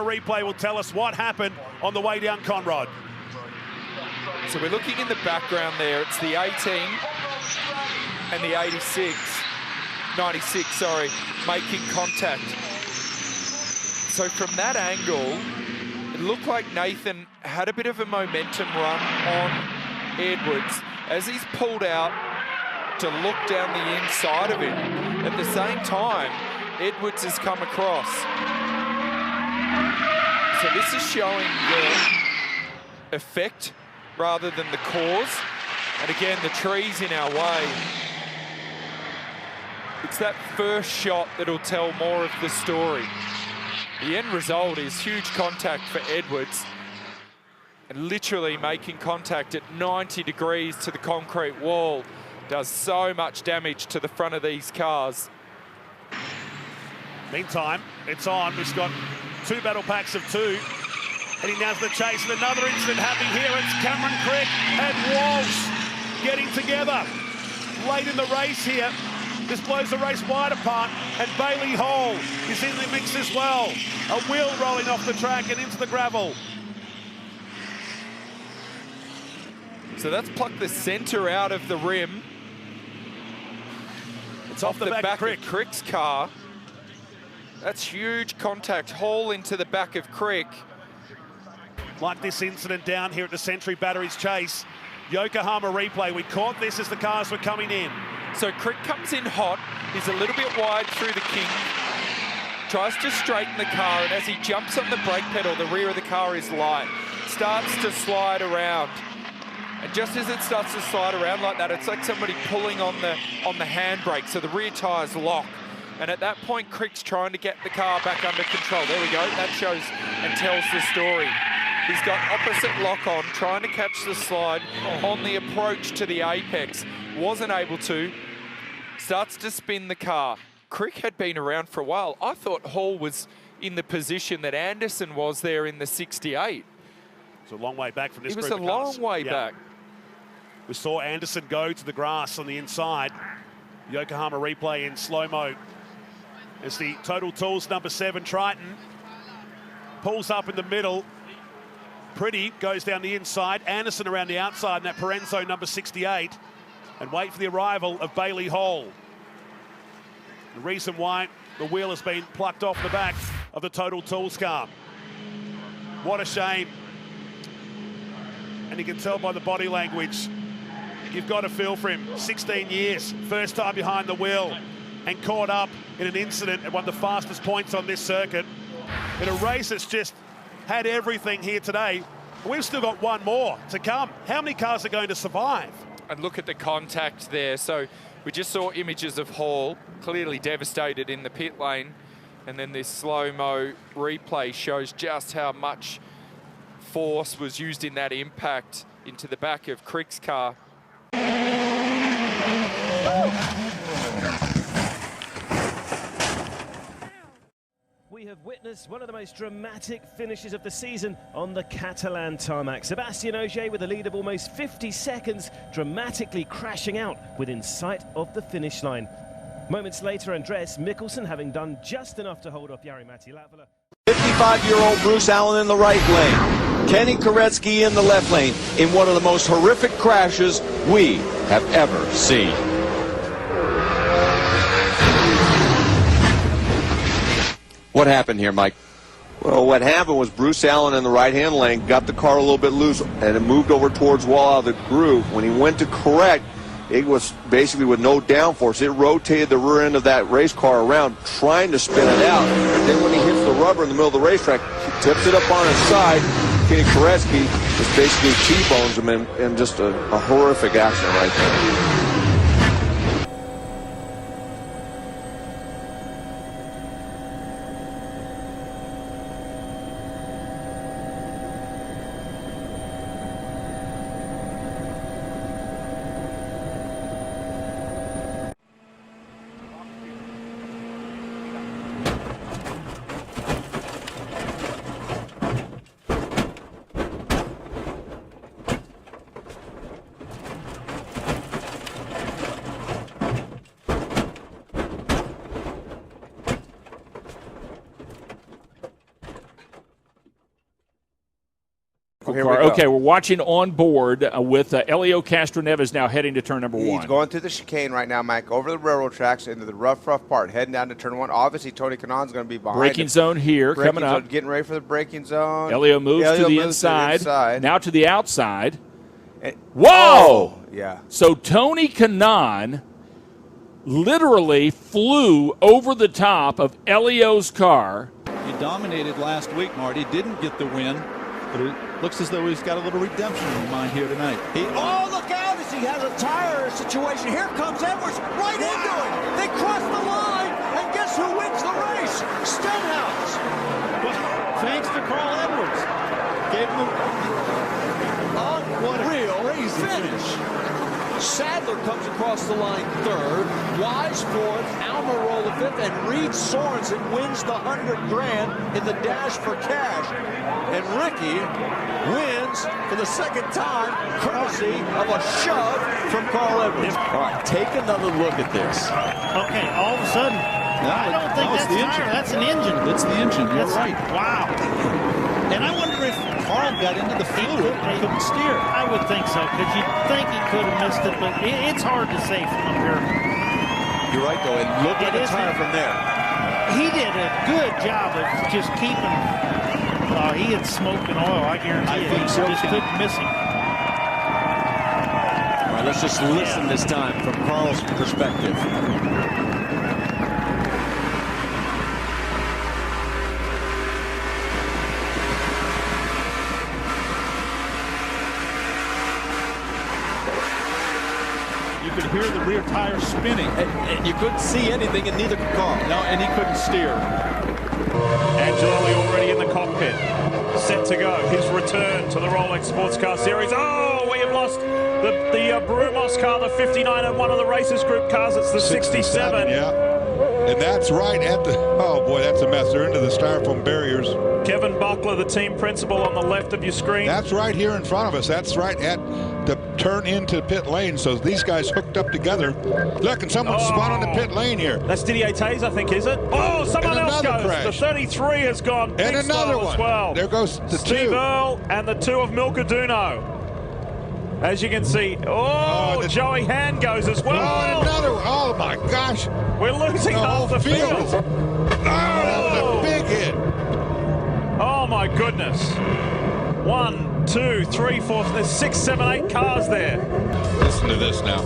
replay will tell us what happened on the way down Conrod. So we're looking in the background there. It's the 18 and the 96, sorry, making contact. So from that angle, it looked like Nathan had a bit of a momentum run on Edwards as he's pulled out to look down the inside of him. At the same time, Edwards has come across. So this is showing the effect rather than the cause. And again, the tree's in our way. It's that first shot that'll tell more of the story. The end result is huge contact for Edwards, and literally making contact at 90 degrees to the concrete wall does so much damage to the front of these cars. Meantime, it's on. We've got two battle packs of two. Heading down to the chase, and another incident happening here. It's Cameron Crick and Walsh getting together late in the race here. This blows the race wide apart, and Bailey Hall is in the mix as well. A wheel rolling off the track and into the gravel. So that's plucked the centre out of the rim. It's off the back of Crick. Crick's car. That's huge contact. Hall into the back of Crick. Like this incident down here at the Century Batteries Chase. Yokohama replay. We caught this as the cars were coming in. So Crick comes in hot. He's a little bit wide through the kink. Tries to straighten the car, and as he jumps on the brake pedal, the rear of the car is light. Starts to slide around. And just as it starts to slide around like that, it's like somebody pulling on the handbrake, so the rear tyres lock. And at that point, Crick's trying to get the car back under control. There we go. That shows and tells the story. He's got opposite lock on, trying to catch the slide on the approach to the apex. Wasn't able to. Starts to spin the car. Crick had been around for a while. I thought Hall was in the position that Anderson was there in the 68. It's a long way back from this group of cars. It was a long way back. We saw Anderson go to the grass on the inside. Yokohama replay in slow-mo. As the Total Tools number 7, Triton, pulls up in the middle. Pretty goes down the inside. Anderson around the outside in that Parenzo number 68. And wait for the arrival of Bailey Hall. The reason why the wheel has been plucked off the back of the Total Tools car. What a shame. And you can tell by the body language, you've got a feel for him. 16 years, first time behind the wheel, and caught up in an incident at one of the fastest points on this circuit. In a race that's just had everything here today. We've still got one more to come. How many cars are going to survive? And look at the contact there. So we just saw images of Hall, clearly devastated in the pit lane. And then this slow-mo replay shows just how much force was used in that impact into the back of Crick's car. We have witnessed one of the most dramatic finishes of the season on the Catalan tarmac. Sébastien Ogier with a lead of almost 50 seconds, dramatically crashing out within sight of the finish line. Moments later, Andreas Mikkelsen having done just enough to hold off Jari-Matti Latvala. 55-year-old Bruce Allen in the right lane. Kenny Koretsky in the left lane in one of the most horrific crashes we have ever seen. What happened here, Mike? Well, what happened was Bruce Allen in the right-hand lane got the car a little bit loose, and it moved over towards wall out of the groove. When he went to correct, it was basically with no downforce. It rotated the rear end of that race car around, trying to spin it out. And then when he hits the rubber in the middle of the racetrack, he tips it up on his side. Kenny Koretsky just basically T-bones him in just a horrific accident right there. here car. we go. Okay, we're watching on board with Elio Castroneves now heading to turn number 1. He's going through the chicane right now, Mike, over the railroad tracks into the rough part, heading down to turn 1. Obviously, Tony Kanaan's going to be behind Braking him. zone here, Braking coming up. zone, getting ready for the braking zone. Elio moves to the inside. Now to the outside. And, whoa! Oh, yeah. So Tony Kanaan literally flew over the top of Elio's car. He dominated last week, Marty. Didn't get the win, but it looks as though he's got a little redemption in mind here tonight. Oh, look out as he has a tire situation. Here comes Edwards right into it. They cross the line, and guess who wins the race? Stenhouse. Thanks to Carl Edwards. Gave him what a real finish. Sadler comes across the line third, Wise fourth, Almirola fifth, and Reed Sorensen wins the $100,000 in the dash for cash. And Ricky wins for the second time, courtesy of a shove from Carl Edwards. All right, take another look at this. Okay, all of a sudden, I don't think that's the engine. That's an engine. It's the engine. You're right. Wow. And I wonder if Carl got into the fluid and couldn't steer. I would think so, because you'd think he could have missed it, but it's hard to say from up here. You're right, though, and look at the tire from there. He did a good job of just keeping. He had smoke and oil, I guarantee you. He just couldn't miss him. All right, let's just listen this time from Carl's perspective. You could hear the rear tire spinning. And you couldn't see anything, and neither could Carl. No, and he couldn't steer. Angelelli already in the cockpit, set to go. His return to the Rolex Sports Car Series. Oh, we have lost the Brumos car, the 59, and one of the Racers Group cars. It's the 67. Yeah, and that's right at the, oh boy, that's a mess. They're into the styrofoam barriers. Kevin Buckler, the team principal, on the left of your screen. That's right here in front of us. That's right at the turn into pit lane. So these guys hooked up together. Look, and someone spun on the pit lane here. That's Didier Taze, I think, is it? Oh, someone else goes. Crash. The 33 has gone. And another one. As well. There goes the Steve two. Earle and the two of Milka Duno. As you can see, Joey Hand goes as well. Oh, another one. Oh my gosh. We're losing half the field. Oh, that was a big hit. Oh my goodness. 1, 2, 3, 4. There's 6, 7, 8 cars there. Listen to this now.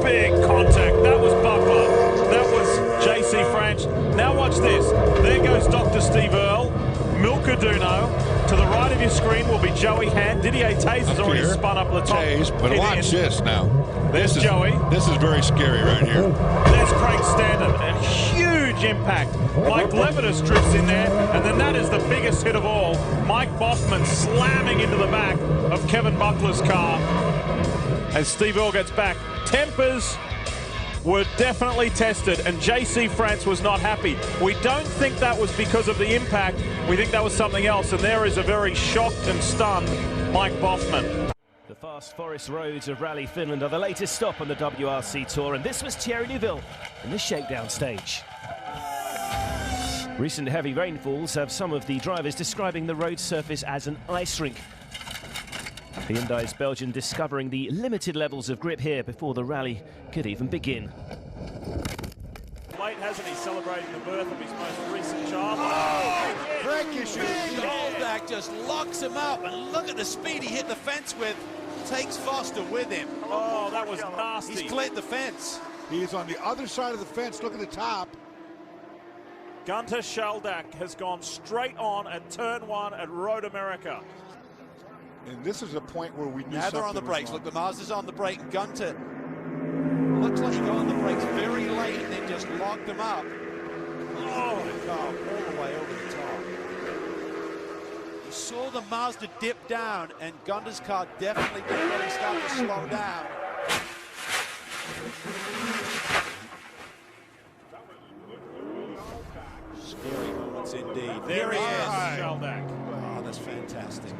Big contact. That was Buckler. That was JC French. Now watch this. There goes Dr. Steve Earle. Milka Duno. To the right of your screen will be Joey Hand. Didier Taze has already spun up the top. Taze, but watch this now. There's Joey. This is very scary right here. There's Craig Standard, and huge impact. Mike Levitas drifts in there, and then that is the biggest hit of all. Mike Boffman slamming into the back of Kevin Buckler's car as Steve Earle gets back. Tempers were definitely tested, and JC France was not happy. We don't think that was because of the impact. We think that was something else, and there is a very shocked and stunned Mike Boffman. The fast forest roads of Rally Finland are the latest stop on the WRC Tour, and this was Thierry Neuville in the shakedown stage. Recent heavy rainfalls have some of the drivers describing the road surface as an ice rink. Hyundai's Belgian discovering the limited levels of grip here before the rally could even begin. Late, hasn't he, celebrating the birth of his most recent child? Goldak just locks him up, and look at the speed he hit the fence with. Takes Foster with him. Oh, that was nasty. He's cleared the fence. He's on the other side of the fence. Look at the top. Gunter Schaldak has gone straight on at turn 1 at Road America. And this is a point where we knew Now they're on the brakes. Look, the Mazda's on the brake. Gunter looks like he got on the brakes very late and then just locked them up. Oh, the car all the way over the top. You saw the Mazda dip down, and Gunter's car definitely did really start to slow down. Scary moments indeed. There he is, Right. Schaldak. Oh, that's fantastic.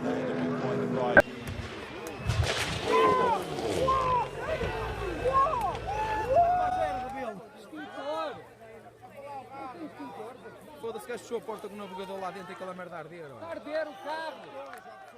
That'd be quite a ride. Foda-se que achou a porta com o navegador lá dentro e aquela merda a arder. Está a arder o carro!